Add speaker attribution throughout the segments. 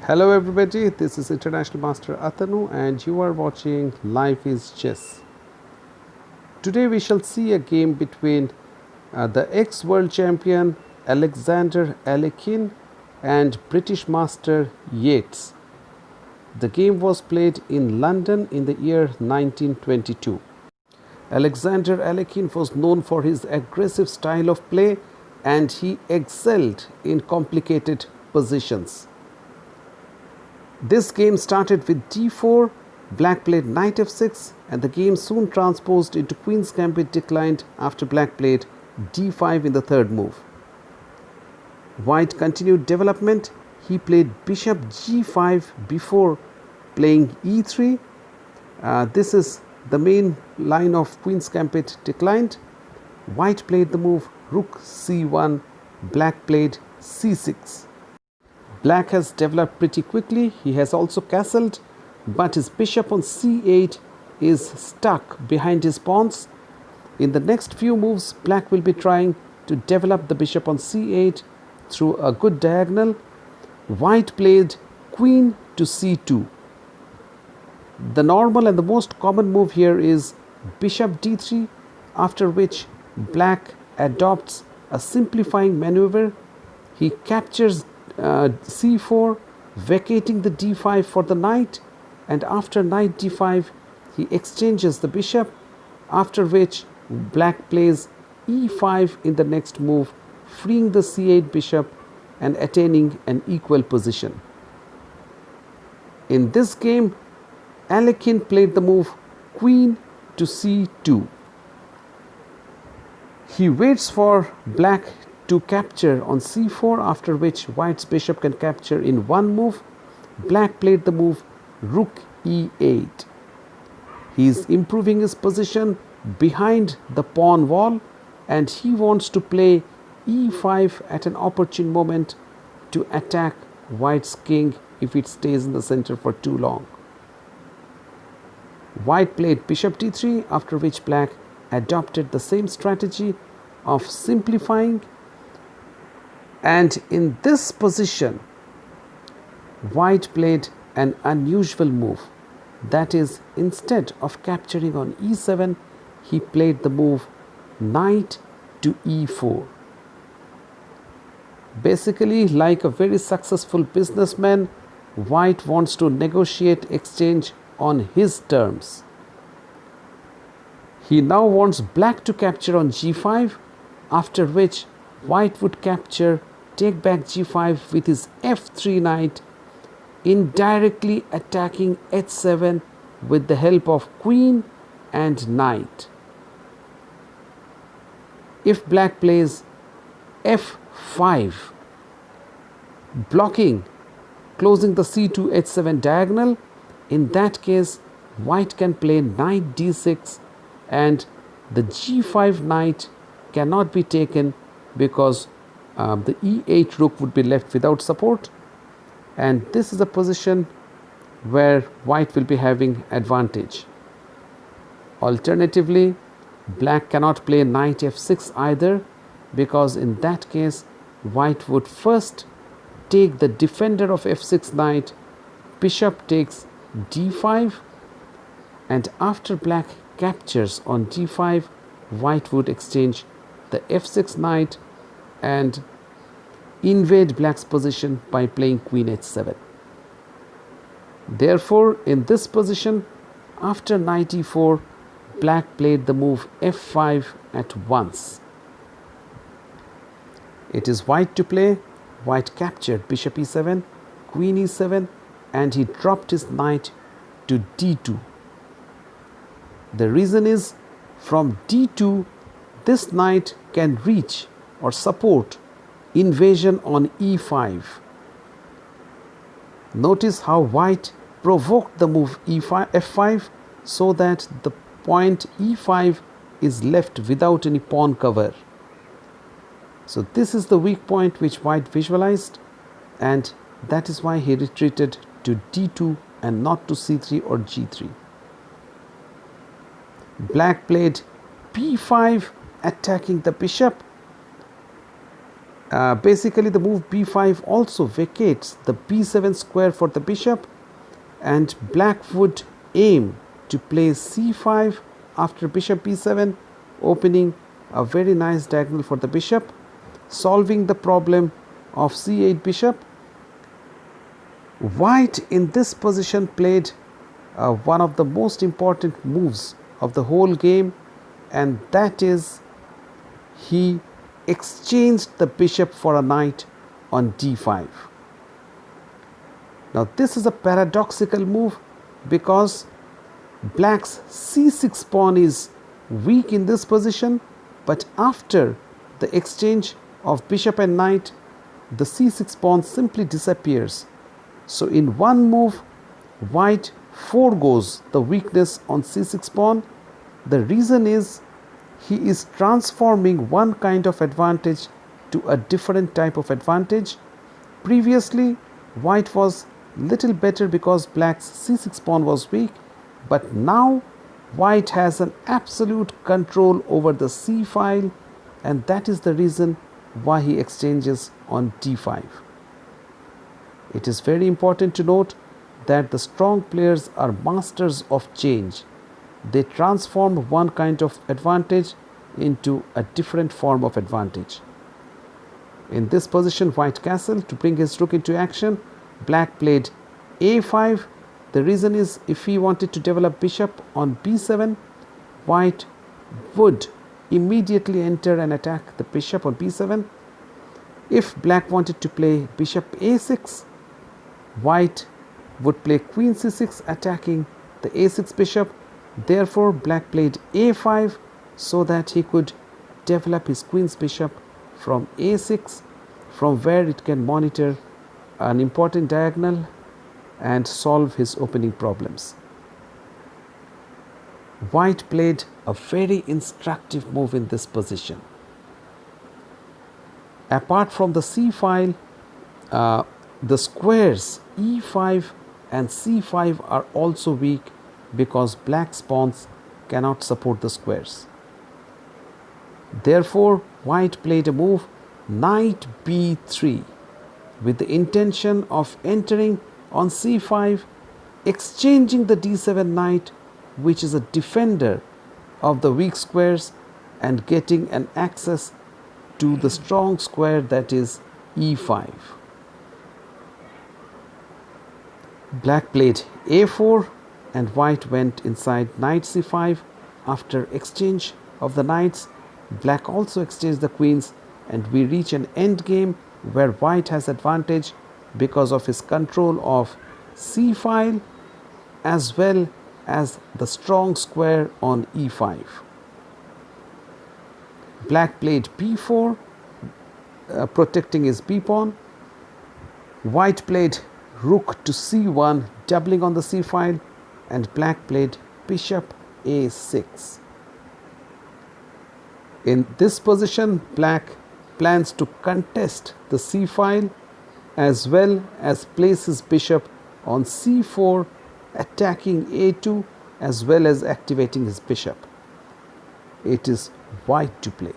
Speaker 1: Hello everybody, this is International Master Atanu and you are watching Life is Chess. Today we shall see a game between the ex-world champion Alexander Alekhine and British master Yates. The game was played in London in the year 1922. Alexander Alekhine was known for his aggressive style of play and he excelled in complicated positions. This game started with d4, black played knight f6 and the game soon transposed into queen's gambit declined after black played d5 in the third move. White continued development, he played bishop g5 before playing e3. This is the main line of queen's gambit declined. White played the move rook c1, black played c6. Black has developed pretty quickly, he has also castled, but his bishop on c8 is stuck behind his pawns. In the next few moves, black will be trying to develop the bishop on c8 through a good diagonal. White played queen to c2. The normal and the most common move here is bishop d3, after which black adopts a simplifying maneuver. He captures c4, vacating the d5 for the knight, and after knight d5 he exchanges the bishop, after which black plays e5 in the next move, freeing the c8 bishop and attaining an equal position. In this game, Alekhine played the move queen to c2. He waits for black to capture on c4, after which white's bishop can capture in one move. Black played the move rook e8. He is improving his position behind the pawn wall and he wants to play e5 at an opportune moment to attack white's king if it stays in the center for too long. White played bishop d3, after which black adopted the same strategy of simplifying. And in this position, white played an unusual move. That is, instead of capturing on e7, he played the move knight to e4. Basically, like a very successful businessman, white wants to negotiate exchange on his terms. He now wants black to capture on g5, after which white would capture, take back g5 with his f3 knight, indirectly attacking h7 with the help of queen and knight. If black plays f5, blocking, closing the c2 h7 diagonal, in that case white can play knight d6 and the g5 knight cannot be taken because the e8 rook would be left without support, and this is a position where white will be having advantage. Alternatively, black cannot play knight f6 either, because in that case white would first take the defender of f6 knight, bishop takes d5, and after black captures on d5, white would exchange the f6 knight and invade black's position by playing queen h7. Therefore, in this position, after knight e4, black played the move f5 at once. It is white to play. White captured bishop e7, queen e7, and he dropped his knight to d2. The reason is, from d2, this knight can reach or support invasion on e5. Notice how white provoked the move f5 so that the point e5 is left without any pawn cover. So this is the weak point which white visualized, and that is why he retreated to d2 and not to c3 or g3. Black played b5, attacking the bishop. Basically, the move b5 also vacates the b7 square for the bishop, and black would aim to play c5 after bishop b7, opening a very nice diagonal for the bishop, solving the problem of c8 bishop. White in this position played one of the most important moves of the whole game, and that is he exchanged the bishop for a knight on d5. Now this is a paradoxical move because black's c6 pawn is weak in this position, but after the exchange of bishop and knight, the c6 pawn simply disappears. So in one move, white foregoes the weakness on c6 pawn. The reason is he is transforming one kind of advantage to a different type of advantage. Previously, white was little better because black's c6 pawn was weak, but now white has an absolute control over the c file, and that is the reason why he exchanges on d5. It is very important to note that the strong players are masters of change. They transform one kind of advantage into a different form of advantage. In this position, white castled to bring his rook into action. Black played a5. The reason is if he wanted to develop bishop on b7, white would immediately enter and attack the bishop on b7. If black wanted to play bishop a6, white would play queen c6 attacking the a6 bishop. Therefore, black played a5 so that he could develop his queen's bishop from a6, from where it can monitor an important diagonal and solve his opening problems. White played a very instructive move in this position. Apart from the c file, the squares e5 and c5 are also weak because black's pawns cannot support the squares. Therefore, white played a move knight b3 with the intention of entering on c5, exchanging the d7 knight, which is a defender of the weak squares, and getting an access to the strong square, that is e5. Black played a4 and white went inside knight c5. After exchange of the knights, black also exchanged the queens, and we reach an end game where white has advantage because of his control of c file as well as the strong square on e5. Black played b4, protecting his b pawn. White played rook to c1, doubling on the c file, and black played bishop a6. In this position, black plans to contest the c file as well as place his bishop on c4, attacking a2 as well as activating his bishop. It is white to play.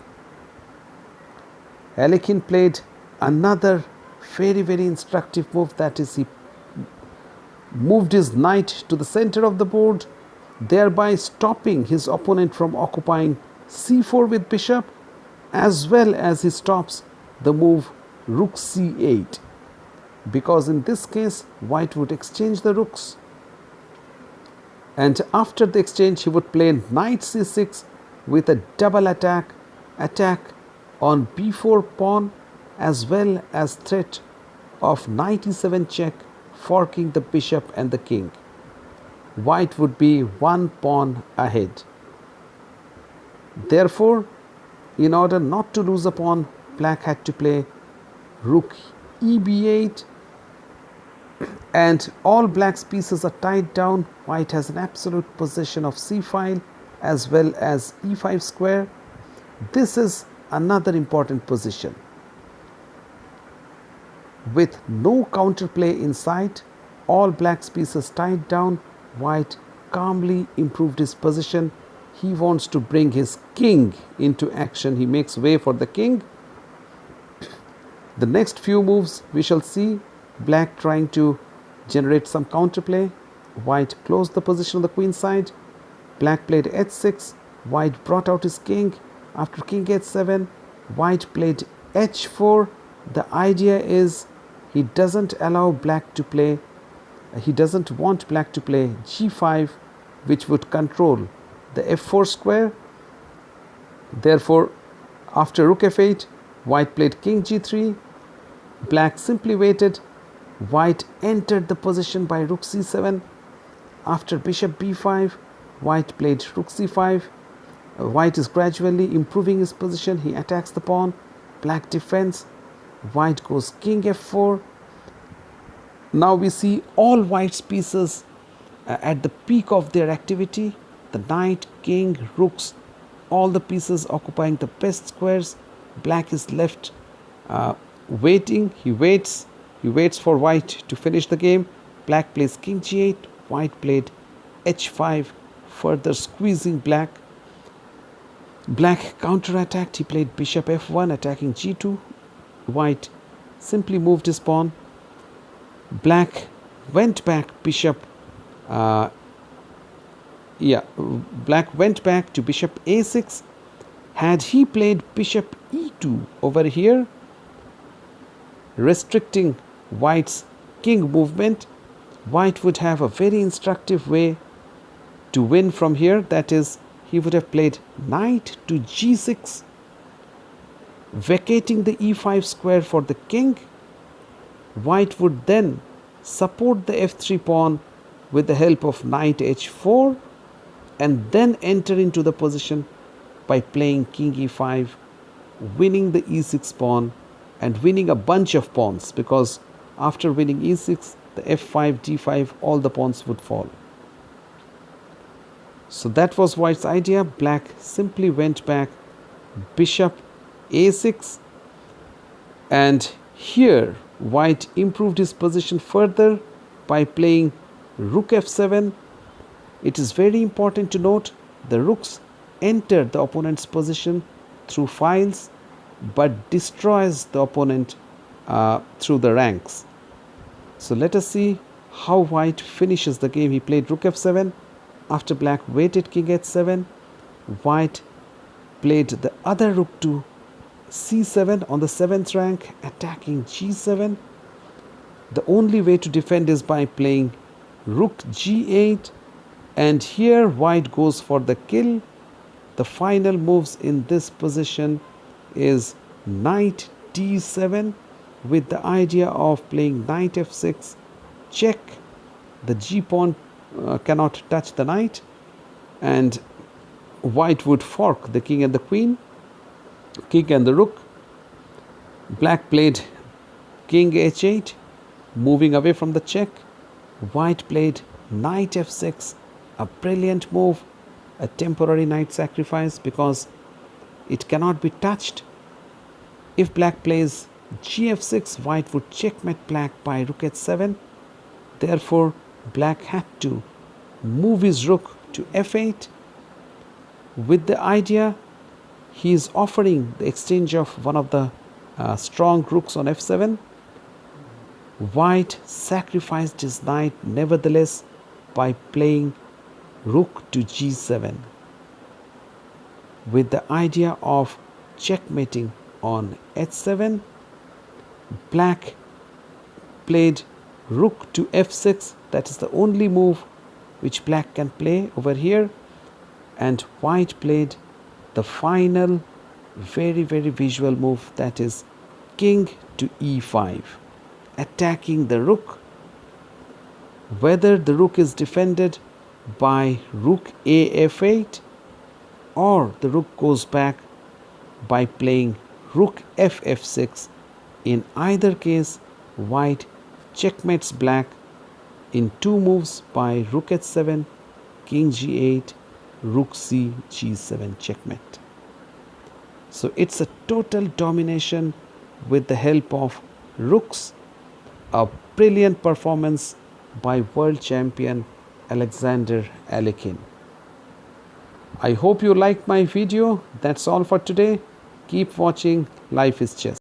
Speaker 1: Alekhine played another very instructive move, that is he moved his knight to the center of the board, thereby stopping his opponent from occupying c4 with bishop, as well as he stops the move rook c8, because in this case white would exchange the rooks, and after the exchange he would play knight c6 with a double attack on b4 pawn, as well as threat of knight e7 check, forking the bishop and the king. White would be one pawn ahead. Therefore, in order not to lose a pawn, black had to play rook eb8, and all black's pieces are tied down. White has an absolute possession of c file as well as e5 square. This is another important position. With no counterplay in sight, all black's pieces tied down, white calmly improved his position. He wants to bring his king into action. He makes way for the king. The next few moves we shall see black trying to generate some counterplay. White closed the position on the queen side. Black played h6. White brought out his king. After king h7, white played h4. The idea is he doesn't allow black to play, he doesn't want black to play g5, which would control the f4 square. Therefore, after rook f8, white played king g3. Black simply waited. White entered the position by rook c7. After bishop b5, white played rook c5. White is gradually improving his position. He attacks the pawn. Black defends. White goes king f4. Now we see all white's pieces at the peak of their activity. The knight, king, rooks, all the pieces occupying the best squares. Black is left waiting. He waits for white to finish the game. Black plays king g8. White played h5, further squeezing black. Black counterattacked. He played bishop f1, attacking g2. White simply moved his pawn. Black went back bishop. Black went back to bishop a6. Had he played bishop e2 over here, restricting white's king movement, white would have a very instructive way to win from here. That is, he would have played knight to g6, vacating the e5 square for the king. White would then support the f3 pawn with the help of knight h4 and then enter into the position by playing king e5, winning the e6 pawn and winning a bunch of pawns, because after winning e6, the f5, d5, all the pawns would fall. So that was white's idea. Black simply went back bishop a6, and here white improved his position further by playing rook f7. It is very important to note the rooks enter the opponent's position through files but destroys the opponent through the ranks. So let us see how white finishes the game. He played rook f7. After black waited king h7, white played the other rook to c7 on the 7th rank, attacking g7. The only way to defend is by playing rook g8, and here white goes for the kill. The final moves in this position is knight d7 with the idea of playing knight f6, check. The g pawn cannot touch the knight, and white would fork the king and the queen, king and the rook. Black played king h8, moving away from the check. White played knight f6, a brilliant move, a temporary knight sacrifice because it cannot be touched. If black plays gf6, white would checkmate black by rook h7. Therefore, black had to move his rook to f8 with the idea he is offering the exchange of one of the strong rooks on f7. White sacrificed his knight nevertheless by playing rook to g7 with the idea of checkmating on h7. Black played rook to f6. That is the only move which black can play over here, and white played the final very visual move, that is king to e5, attacking the rook. Whether the rook is defended by rook a f8 or the rook goes back by playing rook f f6, in either case white checkmates black in two moves by rook h7, king g8, rook c, g7 checkmate. So it's a total domination with the help of rooks, a brilliant performance by world champion Alexander Alekhine. I hope you liked my video. That's all for today. Keep watching Life is Chess.